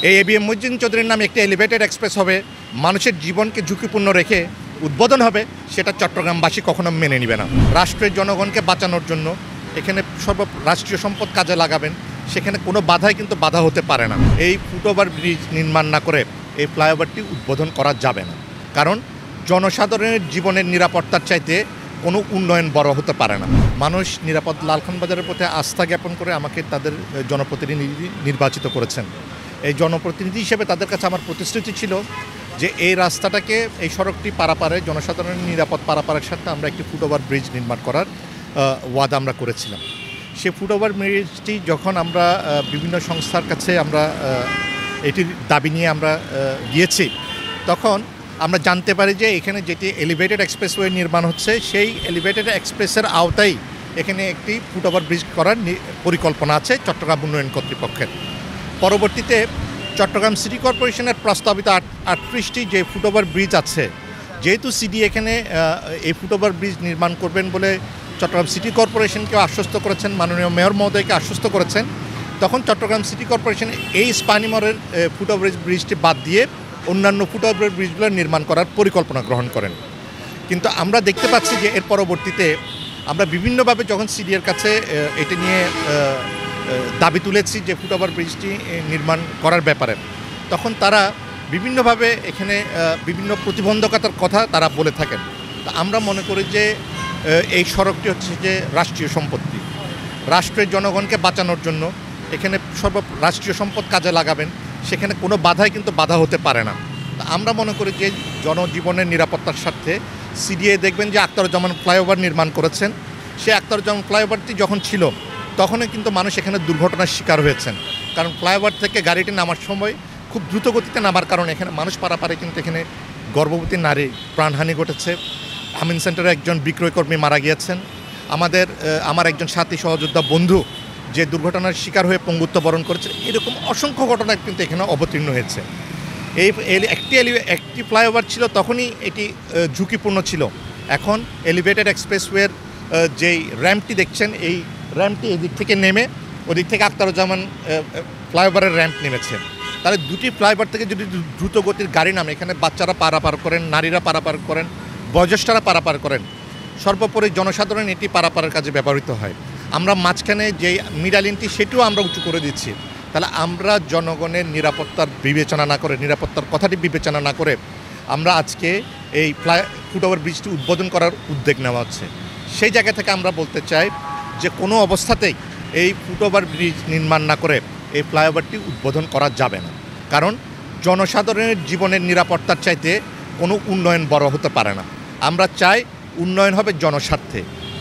এই এবিএম মহিউদ্দিন চৌধুরীর নামে একটি এলিভেটেড এক্সপ্রেস হবে, মানুষের জীবনকে ঝুঁকিপূর্ণ রেখে উদ্বোধন হবে, সেটা চট্টগ্রামবাসী কখনো মেনে নেবে না। রাষ্ট্রের জনগণকে বাঁচানোর জন্য এখানে রাষ্ট্রীয় সম্পদ কাজে লাগাবেন, সেখানে কোনো বাধাই কিন্তু বাধা হতে পারে না। এই ফুটওভার ব্রিজ নির্মাণ না করে এই ফ্লাইওভারটি উদ্বোধন করা যাবে না, কারণ জনসাধারণের জীবনের নিরাপত্তার চাইতে কোনো উন্নয়ন বড় হতে পারে না। মানুষ নিরাপদ লালখান বাজারের প্রতি আস্থা জ্ঞাপন করে আমাকে তাদের জনপ্রতিনিধি নির্বাচিত করেছেন। এই জনপ্রতিনিধি হিসেবে তাদের কাছে আমার প্রতিশ্রুতি ছিল যে এই রাস্তাটাকে, এই সড়কটি পারাপারে জনসাধারণের নিরাপদ পারাপারের সাথে আমরা একটি ফুটওভার ব্রিজ নির্মাণ করার ওয়াদা আমরা করেছিলাম। সেই ফুটওভার ব্রিজটি যখন আমরা বিভিন্ন সংস্থার কাছে আমরা এটির দাবি নিয়ে আমরা গিয়েছি, তখন আমরা জানতে পারি যে এখানে যেটি এলিভেটেড এক্সপ্রেসওয়ে নির্মাণ হচ্ছে, সেই এলিভেটেড এক্সপ্রেসের আওতায় এখানে একটি ফুটওভার ব্রিজ করার পরিকল্পনা আছে চট্টগ্রাম উন্নয়ন কর্তৃপক্ষের। পরবর্তীতে চট্টগ্রাম সিটি কর্পোরেশনের প্রস্তাবিত 38টি যে ফুটওভার ব্রিজ আছে, যেহেতু সিডি এখানে এই ফুটওভার ব্রিজ নির্মাণ করবেন বলে চট্টগ্রাম সিটি কর্পোরেশনকেও আশ্বস্ত করেছেন, মাননীয় মেয়র মহোদয়কে আশ্বস্ত করেছেন, তখন চট্টগ্রাম সিটি কর্পোরেশন এই স্পানিমরের ফুটওভার ব্রিজটি বাদ দিয়ে অন্যান্য ফুটওভার ব্রিজগুলো নির্মাণ করার পরিকল্পনা গ্রহণ করেন। কিন্তু আমরা দেখতে পাচ্ছি যে এর পরবর্তীতে আমরা বিভিন্নভাবে যখন সিডিএর কাছে এটি নিয়ে দাবি তুলেছি যে ফুটওভার ব্রিজটি নির্মাণ করার ব্যাপারে, তখন তারা বিভিন্নভাবে এখানে বিভিন্ন প্রতিবন্ধকতার কথা তারা বলে থাকেন। তা আমরা মনে করি যে এই সড়কটি হচ্ছে যে রাষ্ট্রীয় সম্পত্তি, রাষ্ট্রের জনগণকে বাঁচানোর জন্য এখানে রাষ্ট্রীয় সম্পদ কাজে লাগাবেন, সেখানে কোনো বাধাই কিন্তু বাধা হতে পারে না। তা আমরা মনে করি যে জনজীবনের নিরাপত্তার স্বার্থে সিডিএ দেখবেন যে আখতারুজ্জামান ফ্লাইওভার নির্মাণ করেছেন, সেই আখতারুজ্জামান ফ্লাইওভারটি যখন ছিল তখনই কিন্তু মানুষ এখানে দুর্ঘটনার শিকার হয়েছেন, কারণ ফ্লাইওভার থেকে গাড়িটি নামার সময় খুব দ্রুত গতিতে নামার কারণে এখানে মানুষ পারাপারে কিন্তু এখানে গর্ভবতী নারী প্রাণহানি ঘটেছে, আমিন সেন্টারে একজন বিক্রয়কর্মী মারা গিয়েছেন, আমার একজন সাথী সহযোদ্ধা বন্ধু যে দুর্ঘটনার শিকার হয়ে পঙ্গুত্ব বরণ করেছে, এরকম অসংখ্য ঘটনা কিন্তু এখানে অবতীর্ণ হয়েছে। এই একটি ফ্লাইওভার ছিল তখনই এটি ঝুঁকিপূর্ণ ছিল, এখন এলিভেটেড এক্সপ্রেসওয়ের যেই র্যাম্পটি দেখছেন, এই র্যাম্পটি এদিক থেকে নেমে ওদিক থেকে আখতারুজ্জামান ফ্লাইওভারের র্যাম্প নেমেছে। তাহলে দুটি ফ্লাইওভার থেকে যদি দ্রুত গতির গাড়ি নামে, এখানে বাচ্চারা পারাপার করেন, নারীরা পারাপার করেন, বয়োজ্যেষ্ঠরা পারাপার করেন, সর্বোপরি জনসাধারণ এটি পারাপারের কাজে ব্যবহৃত হয়। আমরা মাঝখানে যে মিডল লাইনটি সেটিও আমরা উঁচু করে দিচ্ছি। তাহলে আমরা জনগণের নিরাপত্তার বিবেচনা না করে, নিরাপত্তার কথাটি বিবেচনা না করে আমরা আজকে এই ফুটওভার ব্রিজটি উদ্বোধন করার উদ্যোগ নেওয়া হচ্ছে। সেই জায়গা থেকে আমরা বলতে চাই যে কোনো অবস্থাতেই এই ফুটওভার ব্রিজ নির্মাণ না করে এই ফ্লাইওভারটি উদ্বোধন করা যাবে না, কারণ জনসাধারণের জীবনের নিরাপত্তার চাইতে কোনো উন্নয়ন বড় হতে পারে না। আমরা চাই উন্নয়ন হবে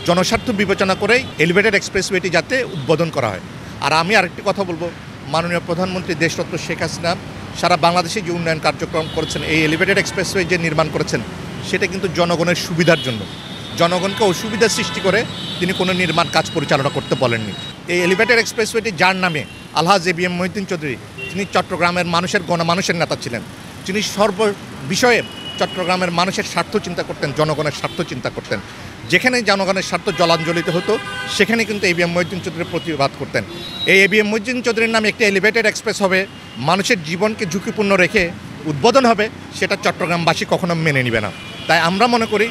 জনস্বার্থ বিবেচনা করেই এলিভেটেড এক্সপ্রেসওয়েটি যাতে উদ্বোধন করা হয়। আর আমি আরেকটি কথা বলবো, মাননীয় প্রধানমন্ত্রী দেশরত্ন শেখ হাসিনা সারা বাংলাদেশে যে উন্নয়ন কার্যক্রম করেছেন, এই এলিভেটেড এক্সপ্রেসওয়ে যে নির্মাণ করেছেন, সেটা কিন্তু জনগণের সুবিধার জন্য, জনগণকে অসুবিধার সৃষ্টি করে তিনি কোনো নির্মাণ কাজ পরিচালনা করতে বলেননি। এই এলিভেটেড এক্সপ্রেসওয়েটি যার নামে আলহাজ এবিএম মহিউদ্দিন চৌধুরী, তিনি চট্টগ্রামের গণমানুষের নেতা ছিলেন, তিনি বিষয়ে চট্টগ্রামের মানুষের স্বার্থ চিন্তা করতেন, জনগণের স্বার্থ চিন্তা করতেন। যেখানে জনগণের স্বার্থ জলাঞ্জলিত হতো সেখানে কিন্তু এবিএম মহিউদ্দিন চৌধুরীর প্রতিবাদ করতেন। এই এবিএম মহিউদ্দিন চৌধুরীর নামে একটি এলিভেটেড এক্সপ্রেস হবে, মানুষের জীবনকে ঝুঁকিপূর্ণ রেখে উদ্বোধন হবে, সেটা চট্টগ্রামবাসী কখনো মেনে নেবে না। তাই আমরা মনে করি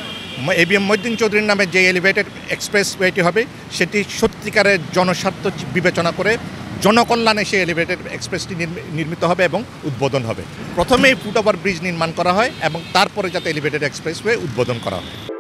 এবিএম মহিউদ্দিন চৌধুরীর নামে যে এলিভেটেড এক্সপ্রেসওয়েটি হবে, সেটি সত্যিকারের জনস্বার্থ বিবেচনা করে জনকল্যাণে সেই এলিভেটেড এক্সপ্রেসটি নির্মিত হবে এবং উদ্বোধন হবে। প্রথমে ফুটওভার ব্রিজ নির্মাণ করা হয় এবং তারপরে যাতে এলিভেটেড এক্সপ্রেসওয়ে উদ্বোধন করা হয়।